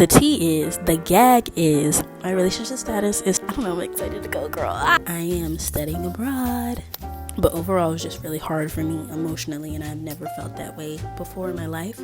the tea is, the gag is, my relationship status is, I don't know, I'm excited to go, girl. I am studying abroad. But overall, it was just really hard for me emotionally, and I've never felt that way before in my life.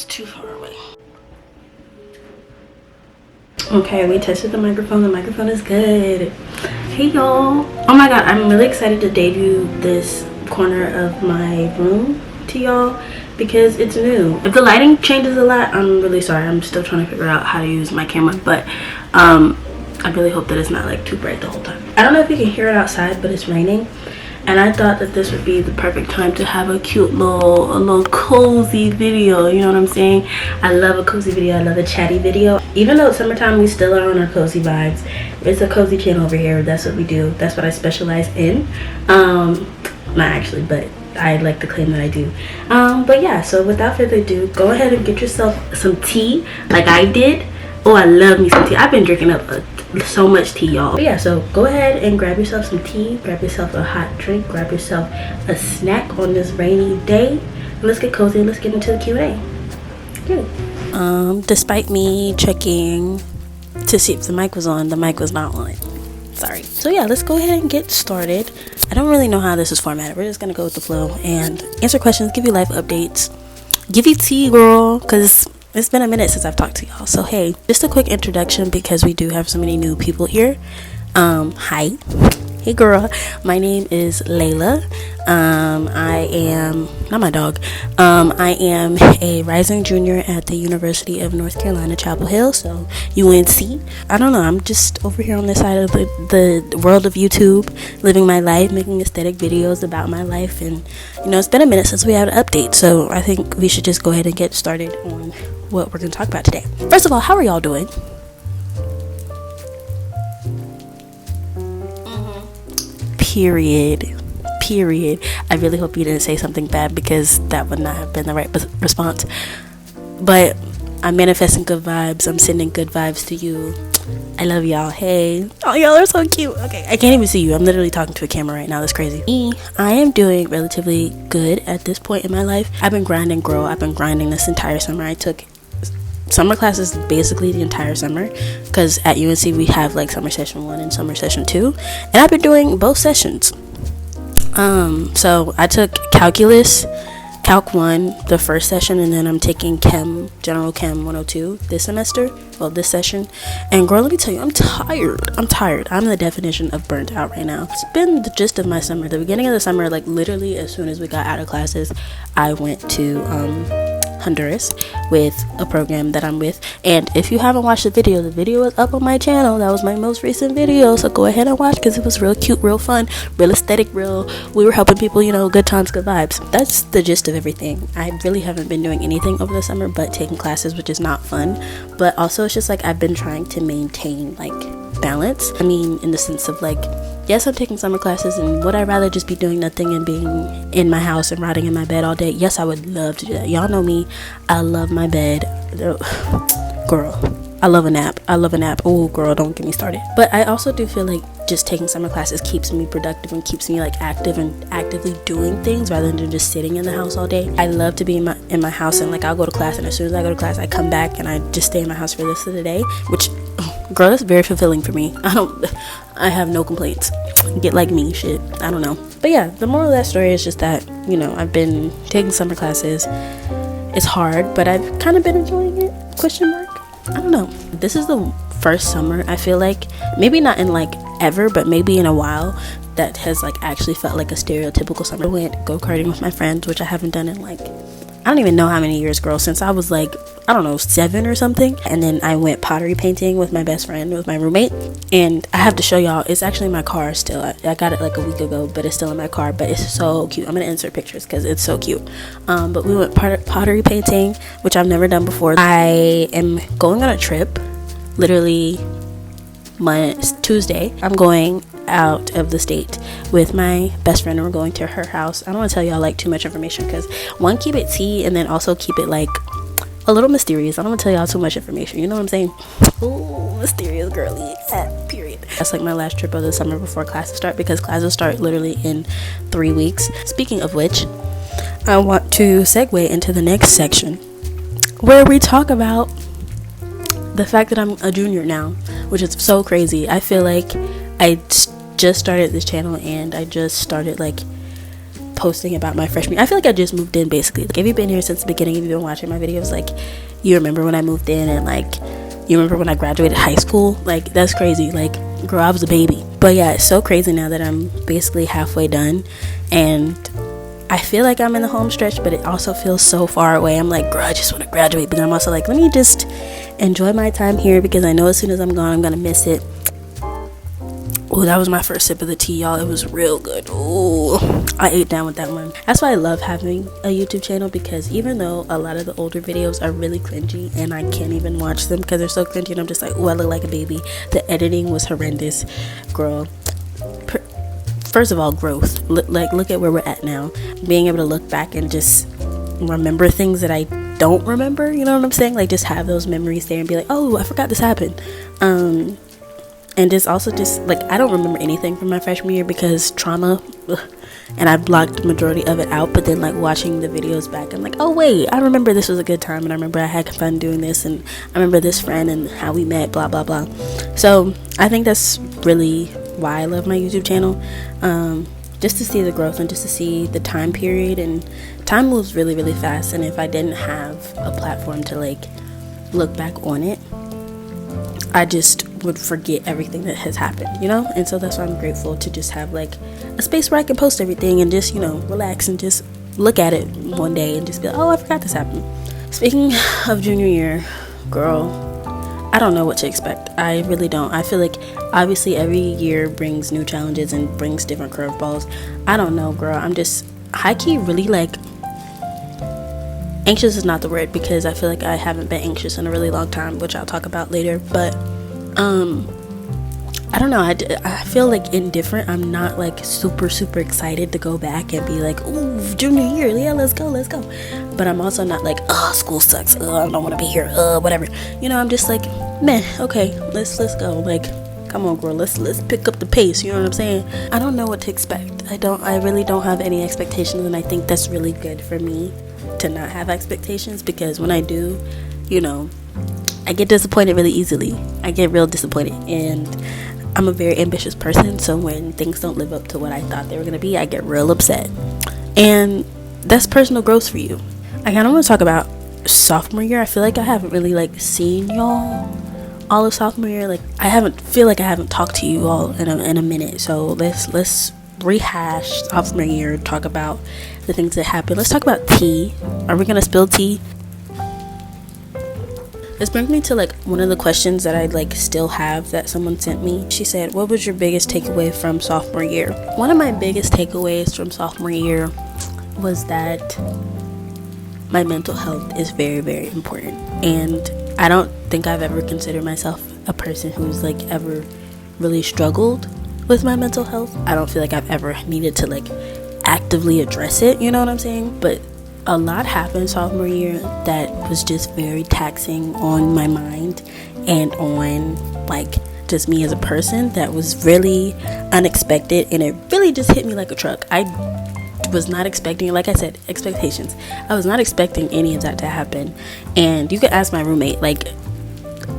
Too far away. Okay, we tested the microphone. The microphone is good. Hey y'all. Oh my god, I'm really excited to debut this corner of my room to y'all because it's new. If the lighting changes a lot, I'm really sorry. I'm still trying to figure out how to use my camera, but I really hope that it's not like too bright the whole time. I don't know if you can hear it outside, but it's raining. And I thought that this would be the perfect time to have a cute little cozy video, you know what I'm saying? I love a cozy video, I love a chatty video. Even though it's summertime, we still are on our cozy vibes. It's a cozy channel over here, that's what we do. That's what I specialize in. Not actually, but I like to claim that I do. But yeah, so without further ado, go ahead and get yourself some tea like I did. Oh, I love me some tea. I've been drinking up so much tea, y'all. But yeah, so go ahead and grab yourself some tea, grab yourself a hot drink, grab yourself a snack on this rainy day. Let's get cozy, let's get into the Q&A. Despite me checking to see if the mic was on, the mic was not on. Sorry. So yeah, let's go ahead and get started. I don't really know how this is formatted. We're just gonna go with the flow and answer questions, give you life updates, give you tea, girl, because it's been a minute since I've talked to y'all. So hey, just a quick introduction because we do have so many new people here. Hi. Hey girl, my name is Layla. I am not my dog. I am a rising junior at the University of North Carolina, Chapel Hill, so UNC. I don't know, I'm just over here on this side of the world of YouTube, living my life, making aesthetic videos about my life, and you know, it's been a minute since we had an update, so I think we should just go ahead and get started on what we're going to talk about today. First of all, how are y'all doing? Period. I really hope you didn't say something bad because that would not have been the right response. But I'm manifesting good vibes. I'm sending good vibes to you. I love y'all. Hey. Oh, y'all are so cute. Okay, I can't even see you. I'm literally talking to a camera right now. That's crazy. I am doing relatively good at this point in my life. I've been grinding, girl. I've been grinding this entire summer. I took summer classes basically the entire summer because at UNC we have like summer session 1 and summer session 2, and I've been doing both sessions. So I took Calc 1 the first session, and then I'm taking General Chem 102 this semester, well this session. And girl, let me tell you, I'm tired. I'm the definition of burnt out right now. It's been the gist of my summer. The beginning of the summer, like literally as soon as we got out of classes, I went to Honduras with a program that I'm with. And if you haven't watched the video is up on my channel. That was my most recent video, so go ahead and watch because it was real cute, real fun, real aesthetic, we were helping people, you know, good times, good vibes. That's the gist of everything. I really haven't been doing anything over the summer but taking classes, which is not fun, but also it's just like I've been trying to maintain like balance. I mean, in the sense of like, yes, I'm taking summer classes, and would I rather just be doing nothing and being in my house and rotting in my bed all day? Yes, I would love to do that. Y'all know me, I love my bed. Girl, I love a nap. Oh girl, don't get me started. But I also do feel like just taking summer classes keeps me productive and keeps me like active and actively doing things rather than just sitting in the house all day. I love to be in my house, and like I'll go to class, and as soon as I go to class I come back and I just stay in my house for the rest of the day, which girl, that's very fulfilling for me. I have no complaints. Get like me, shit. I don't know. But yeah, the moral of that story is just that, you know, I've been taking summer classes. It's hard, but I've kind of been enjoying it. Question mark. I don't know. This is the first summer I feel like, maybe not in like ever, but maybe in a while, that has like actually felt like a stereotypical summer. I went go-karting with my friends, which I haven't done in like, I don't even know how many years, girl, since I was like, I don't know, 7 or something. And then I went pottery painting with my best friend, with my roommate. And I have to show y'all, it's actually in my car still. I got it like a week ago, but it's still in my car. But it's so cute. I'm gonna insert pictures because it's so cute. But we went pottery painting, which I've never done before. I am going on a trip, literally Tuesday. I'm going out of the state with my best friend, and we're going to her house. I don't want to tell y'all like too much information because one, keep it tea, and then also keep it like a little mysterious. I don't want to tell y'all too much information, you know what I'm saying? Ooh, mysterious girly, period. That's like my last trip of the summer before classes start, because classes start literally in 3 weeks. Speaking of which, I want to segue into the next section where we talk about the fact that I'm a junior now, which is so crazy. I feel like I just started this channel and I just started like posting about my freshman year. I feel like I just moved in basically. Like, if you've been here since the beginning, if you've been watching my videos, like, you remember when I moved in, and like you remember when I graduated high school. Like, that's crazy. Like, girl, I was a baby. But yeah, it's so crazy now that I'm basically halfway done, and I feel like I'm in the home stretch, but it also feels so far away. I'm like, girl, I just want to graduate, but I'm also like, let me just enjoy my time here, because I know as soon as I'm gone, I'm gonna miss it. Oh, that was my first sip of the tea, y'all. It was real good. Oh, I ate down with that one. That's why I love having a YouTube channel, because even though a lot of the older videos are really cringy and I can't even watch them because they're so cringy and I'm just like, oh, I look like a baby. The editing was horrendous, girl. First of all, growth. Look at where we're at now. Being able to look back and just remember things that I don't remember, you know what I'm saying? Like, just have those memories there and be like, oh, I forgot this happened. And just also just like, I don't remember anything from my freshman year because trauma, and I blocked the majority of it out. But then like watching the videos back, I'm like, oh wait, I remember this was a good time, and I remember I had fun doing this, and I remember this friend and how we met, blah blah blah. So I think that's really why I love my YouTube channel, just to see the growth and just to see the time period. And time moves really really fast, and if I didn't have a platform to like look back on it, I just would forget everything that has happened, you know? And so that's why I'm grateful to just have like a space where I can post everything and just, you know, relax and just look at it one day and just be like, oh, I forgot this happened. Speaking of junior year, girl, I don't know what to expect. I really don't. I feel like obviously every year brings new challenges and brings different curveballs. I don't know, girl. I'm just high-key really like, anxious is not the word, because I feel like I haven't been anxious in a really long time, which I'll talk about later. But I don't know, I feel like indifferent. I'm not like super excited to go back and be like, ooh, junior year, yeah, let's go. But I'm also not like, oh, school sucks, I don't want to be here, whatever, you know. I'm just like, man, okay, let's go. Like, come on, girl, let's pick up the pace, you know what I'm saying? I don't know what to expect. I really don't have any expectations, and I think that's really good for me to not have expectations, because when I do, you know, I get disappointed really easily. I get real disappointed, and I'm a very ambitious person, so when things don't live up to what I thought they were gonna be, I get real upset. And that's personal growth for you. I kind of want to talk about sophomore year. I feel like I haven't really like seen y'all all of sophomore year. Like, I haven't talked to you all in a minute. So let's rehash sophomore year, talk about the things that happened. Let's talk about tea. Are we gonna spill tea? This brings me to like one of the questions that I like still have that someone sent me. She said, what was your biggest takeaway from sophomore year? One of my biggest takeaways from sophomore year was that my mental health is very, very important. And I don't think I've ever considered myself a person who's like ever really struggled with my mental health. I don't feel like I've ever needed to like actively address it, you know what I'm saying? But a lot happened sophomore year that was just very taxing on my mind, and on like just me as a person that was really unexpected, and it really just hit me like a truck. I was not expecting, like I said, expectations. I was not expecting any of that to happen. And you could ask my roommate, like,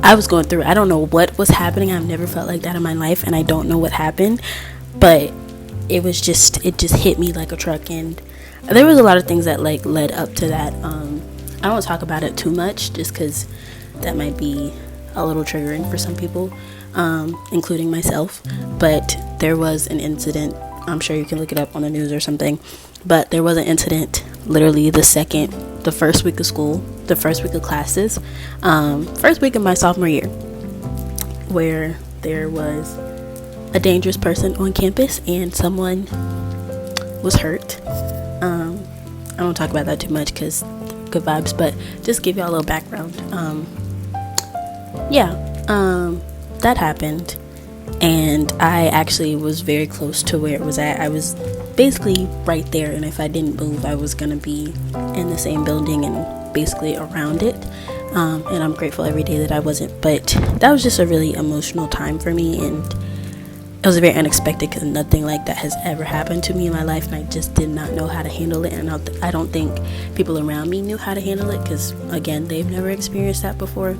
I was going through, I don't know what was happening. I've never felt like that in my life, and I don't know what happened, but it just hit me like a truck. And there was a lot of things that like led up to that. I don't talk about it too much just because that might be a little triggering for some people, including myself. But there was an incident, I'm sure you can look it up on the news or something, but there was an incident literally the first week of school, the first week of classes, first week of my sophomore year, where there was a dangerous person on campus and someone was hurt. I don't talk about that too much because good vibes, but just give y'all a little background. That happened, and I actually was very close to where it was at. I was basically right there, and if I didn't move, I was gonna be in the same building and basically around it. And I'm grateful every day that I wasn't, but that was just a really emotional time for me, and it was very unexpected because nothing like that has ever happened to me in my life, and I just did not know how to handle it. And I don't think people around me knew how to handle it because, again, they've never experienced that before.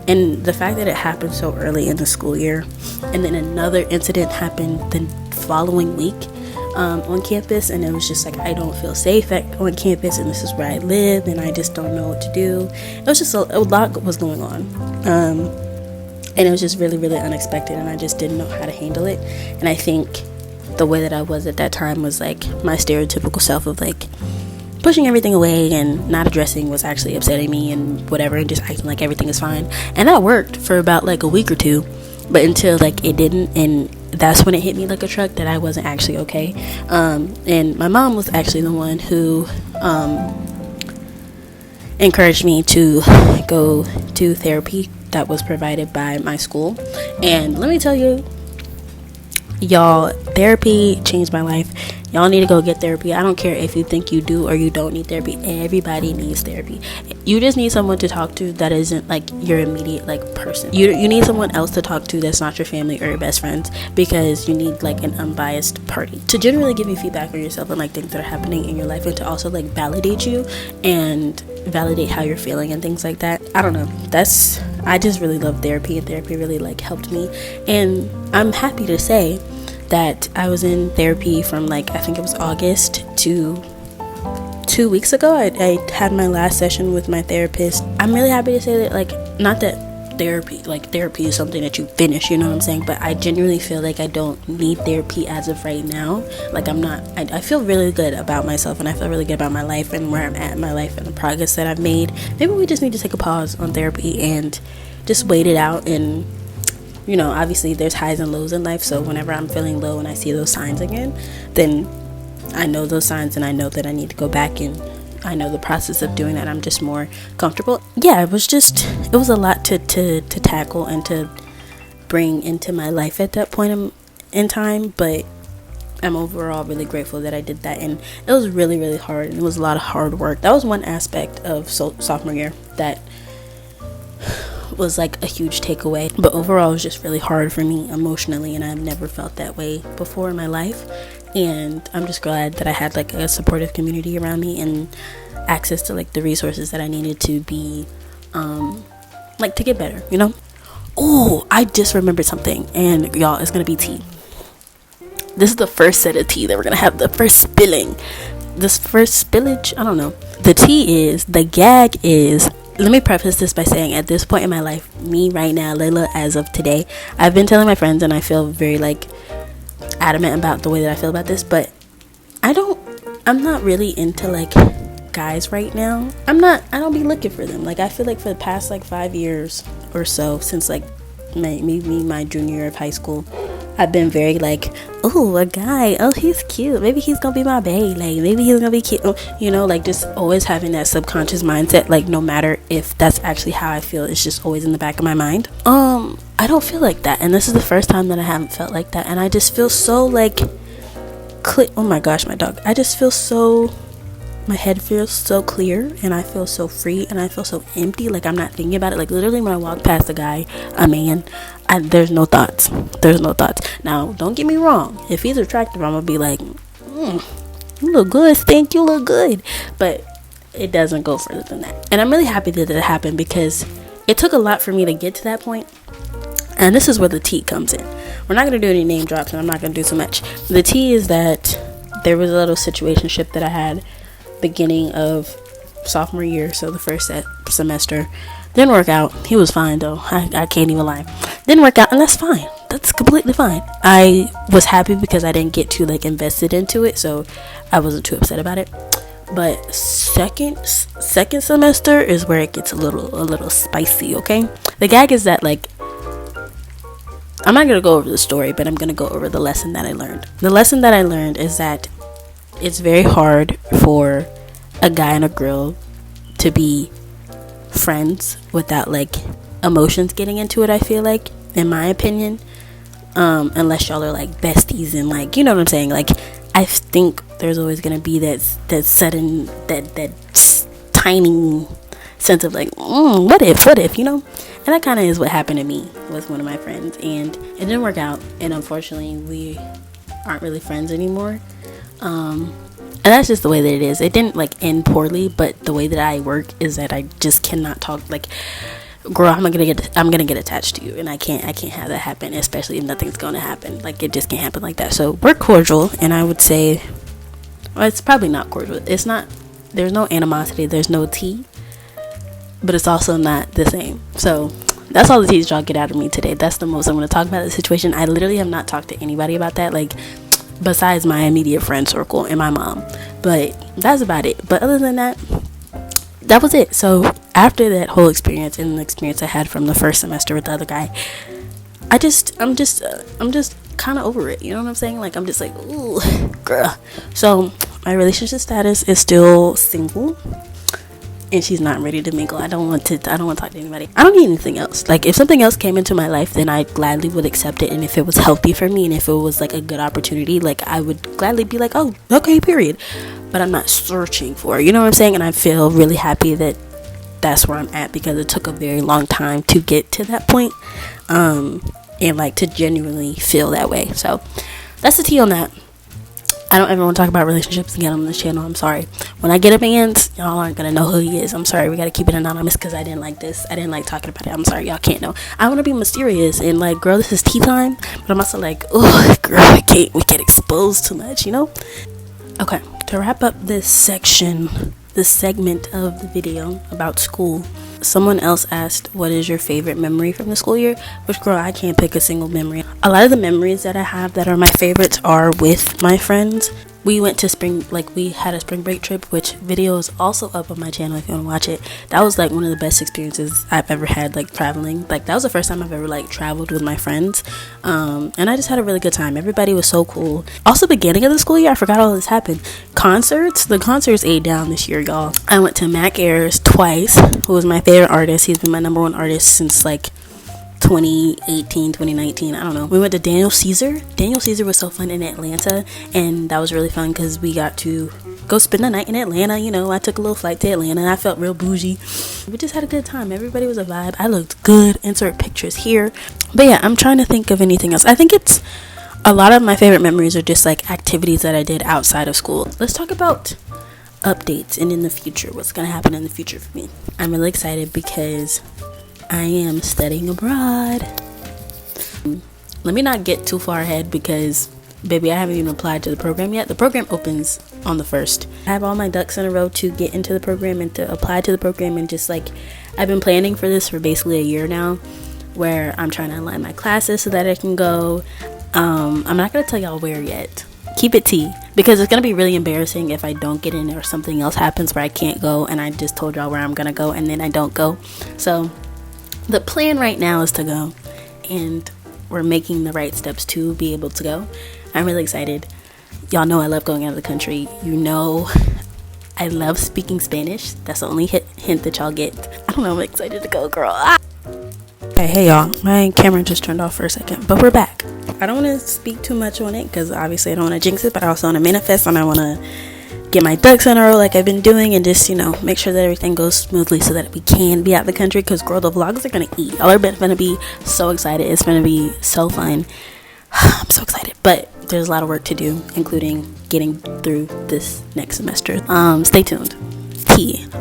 And the fact that it happened so early in the school year, and then another incident happened the following week on campus, and it was just like, I don't feel safe on campus, and this is where I live, and I just don't know what to do. It was just a lot was going on. And it was just really, really unexpected, and I just didn't know how to handle it. And I think the way that I was at that time was like my stereotypical self of like pushing everything away and not addressing what's actually upsetting me and whatever, and just acting like everything is fine. And that worked for about like a week or two, but until like it didn't, and that's when it hit me like a truck that I wasn't actually okay. And my mom was actually the one who encouraged me to go to therapy that was provided by my school. And let me tell you, y'all, therapy changed my life. Y'all need to go get therapy. I don't care if you think you do or you don't need therapy. Everybody needs therapy. You just need someone to talk to that isn't like your immediate like person. You need someone else to talk to that's not your family or your best friends, because you need like an unbiased party to generally give you feedback on yourself and like things that are happening in your life, and to also like validate you and validate how you're feeling and things like that. I don't know. I just really love therapy, and therapy really like helped me. And I'm happy to say that I was in therapy from like, I think it was August to 2 weeks ago. I had my last session with my therapist. I'm really happy to say that, like, not that therapy is something that you finish, you know what I'm saying, but I genuinely feel like I don't need therapy as of right now. Like, I feel really good about myself, and I feel really good about my life and where I'm at in my life and the progress that I've made. Maybe we just need to take a pause on therapy and just wait it out. And you know, obviously there's highs and lows in life, so whenever I'm feeling low and I see those signs again, then I know those signs, and I know that I need to go back, and I know the process of doing that. I'm just more comfortable. Yeah, it was a lot to tackle and to bring into my life at that point in time, but I'm overall really grateful that I did that. And it was really, really hard, and it was a lot of hard work. That was one aspect of sophomore year that was like a huge takeaway, but overall it was just really hard for me emotionally, and I've never felt that way before in my life. And I'm just glad that I had like a supportive community around me and access to like the resources that I needed to be like to get better, you know. Oh, I just remembered something, and y'all, it's gonna be tea. This is the first set of tea that we're gonna have, the first spillage, I don't know. The gag is, let me preface this by saying, at this point in my life, me right now, Layla, as of today, I've been telling my friends, and I feel very like adamant about the way that I feel about this, but I'm not really into like guys right now. I don't be looking for them. Like, I feel like for the past like 5 years or so, since like my junior year of high school, I've been very like, oh, a guy, oh, he's cute, maybe he's gonna be my babe, like maybe he's gonna be cute, you know, like just always having that subconscious mindset, like no matter if that's actually how I feel, it's just always in the back of my mind. I don't feel like that, and this is the first time that I haven't felt like that, and I just feel so like oh my gosh, my dog, I just feel so my head feels so clear, and I feel so free, and I feel so empty. Like, I'm not thinking about it. Like, literally when I walk past a guy, a man, there's no thoughts. Now, don't get me wrong, if he's attractive, I'm gonna be like, you look good, Stink, you look good. But it doesn't go further than that. And I'm really happy that it happened, because it took a lot for me to get to that point. And this is where the tea comes in. We're not going to do any name drops, and I'm not going to do so much. The tea is that there was a little situationship that I had beginning of sophomore year, so the first semester. Didn't work out. He was fine, though. I can't even lie. Didn't work out, and that's fine. That's completely fine. I was happy because I didn't get too invested into it, so I wasn't too upset about it. But second semester is where it gets a little spicy. Okay, the gag is that, like, I'm not gonna go over the story, but I'm gonna go over the lesson that I learned. The lesson that I learned is that it's very hard for a guy and a girl to be friends without, like, emotions getting into it. I feel like, in my opinion, unless y'all are like besties and, like, you know what I'm saying. Like, I think there's always gonna be that sudden, that tiny sense of like, what if, you know. And that kind of is what happened to me with one of my friends, and it didn't work out, and unfortunately we aren't really friends anymore. And that's just the way that it is. It didn't, like, end poorly, but the way that I work is that I just cannot talk. Like, girl, I'm gonna get attached to you, and I can't have that happen, especially if nothing's gonna happen. Like, it just can't happen like that. So we're cordial, and I would say, well, it's probably not cordial. It's not. There's no animosity. There's no tea, but it's also not the same. So that's all the tea y'all get out of me today. That's the most I'm going to talk about the situation. I literally have not talked to anybody about that, like, besides my immediate friend circle and my mom. But that's about it. But other than that, that was it. So after that whole experience and the experience I had from the first semester with the other guy, I'm just kind of over it. You know what I'm saying? Like, I'm just like, ooh, girl. So my relationship status is still single, and she's not ready to mingle. I don't want to talk to anybody. I don't need anything else. Like, if something else came into my life, then I gladly would accept it. And if it was healthy for me, and if it was, like, a good opportunity, like, I would gladly be like, oh, okay, period. But I'm not searching for it, you know what I'm saying? And I feel really happy that that's where I'm at, because it took a very long time to get to that point, and, like, to genuinely feel that way. So that's the tea on that. I don't ever want to talk about relationships again on this channel. I'm sorry. When I get a man, y'all aren't gonna know who he is. I'm sorry. We gotta keep it anonymous, because I didn't like this. I didn't like talking about it. I'm sorry, y'all can't know. I want to be mysterious and, like, girl, this is tea time. But I'm also like, oh, girl, we can't expose too much, you know. Okay, to wrap up this segment of the video about school, someone else asked, what is your favorite memory from the school year? Which, girl, I can't pick a single memory. A lot of the memories that I have that are my favorites are with my friends. We went to we had a spring break trip, which video is also up on my channel if you want to watch it. That was, like, one of the best experiences I've ever had, like, traveling. Like, that was the first time I've ever, like, traveled with my friends, and I just had a really good time. Everybody was so cool. Also, beginning of the school year, I forgot all this happened. The concerts ate down this year, y'all. I went to Mac Ayres twice, who was my favorite artist. He's been my number one artist since, like, 2018, 2019, I don't know. We went to Daniel Caesar. Daniel Caesar was so fun in Atlanta, and that was really fun because we got to go spend the night in Atlanta. You know, I took a little flight to Atlanta, and I felt real bougie. We just had a good time. Everybody was a vibe. I looked good. Insert pictures here. But yeah, I'm trying to think of anything else. I think it's a lot of my favorite memories are just, like, activities that I did outside of school. Let's talk about updates and in the future, what's gonna happen in the future for me. I'm really excited because I am studying abroad. Let me not get too far ahead because, baby, I haven't even applied to the program yet. The program opens on the 1st. I have all my ducks in a row to get into the program and to apply to the program, and just, like, I've been planning for this for basically a year now, where I'm trying to align my classes so that I can go. I'm not gonna tell y'all where yet. Keep it tea, because it's gonna be really embarrassing if I don't get in or something else happens where I can't go, and I just told y'all where I'm gonna go and then I don't go. So the plan right now is to go, and we're making the right steps to be able to go. I'm really excited. Y'all know I love going out of the country. You know I love speaking Spanish. That's the only hint that y'all get. I don't know, I'm excited to go, girl. Okay, hey y'all, my camera just turned off for a second, but we're back. I don't want to speak too much on it because obviously I don't want to jinx it, but I also want to manifest, and I want to get my ducks in a row like I've been doing, and just, you know, make sure that everything goes smoothly so that we can be out the country, because girl, the vlogs are gonna eat. Y'all are gonna be so excited. It's gonna be so fun. I'm so excited, but there's a lot of work to do, including getting through this next semester. Stay tuned.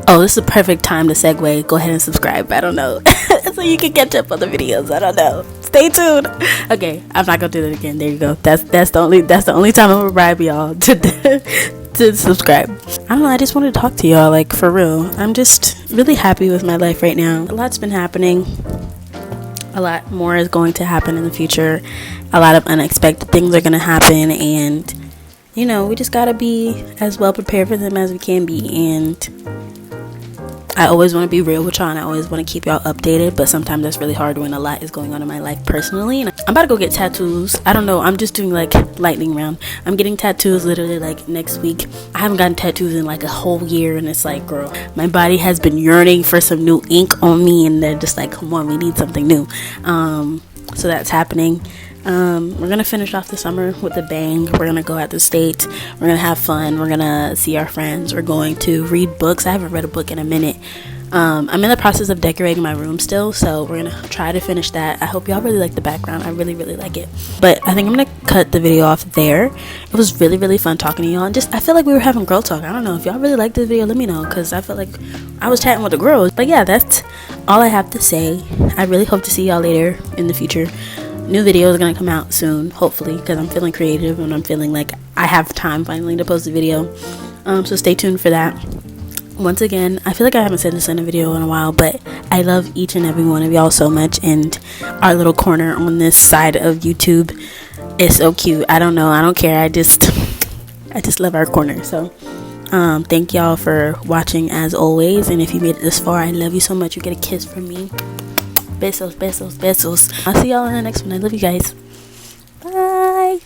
Oh, this is a perfect time to segue. Go ahead and subscribe. I don't know. So you can catch up on the videos. I don't know. Stay tuned. Okay, I'm not gonna do that again. There you go. That's the only time I'm gonna bribe y'all to subscribe. I don't know, I just wanted to talk to y'all, like, for real. I'm just really happy with my life right now. A lot's been happening. A lot more is going to happen in the future. A lot of unexpected things are gonna happen, and you know, we just gotta be as well prepared for them as we can be. And I always want to be real with y'all, and I always want to keep y'all updated, but sometimes that's really hard when a lot is going on in my life personally. And I'm about to go get tattoos. I don't know, I'm just doing like lightning round. I'm getting tattoos literally like next week. I haven't gotten tattoos in like a whole year, and it's like, girl, my body has been yearning for some new ink on me, and they're just like, come on, we need something new. So that's happening. We're gonna finish off the summer with a bang. We're gonna go out the state. We're gonna have fun. We're gonna see our friends. We're going to read books. I haven't read a book in a minute. I'm in the process of decorating my room still, so we're gonna try to finish that. I hope y'all really like the background. I really like it. But I think I'm gonna cut the video off there. It was really fun talking to y'all, and just I feel like we were having girl talk. I don't know if y'all really liked this video. Let me know, because I feel like I was chatting with the girls. But yeah, that's all I have to say. I really hope to see y'all later in the future. New videos are gonna come out soon, hopefully, because I'm feeling creative and I'm feeling like I have time finally to post a video. So stay tuned for that. Once again, I feel like I haven't said this in a video in a while, but I love each and every one of y'all so much, and our little corner on this side of YouTube is so cute. I don't know, I don't care. I just love our corner. So thank y'all for watching as always, and if you made it this far, I love you so much. You get a kiss from me. Besos. I'll see y'all in the next one. I love you guys. Bye.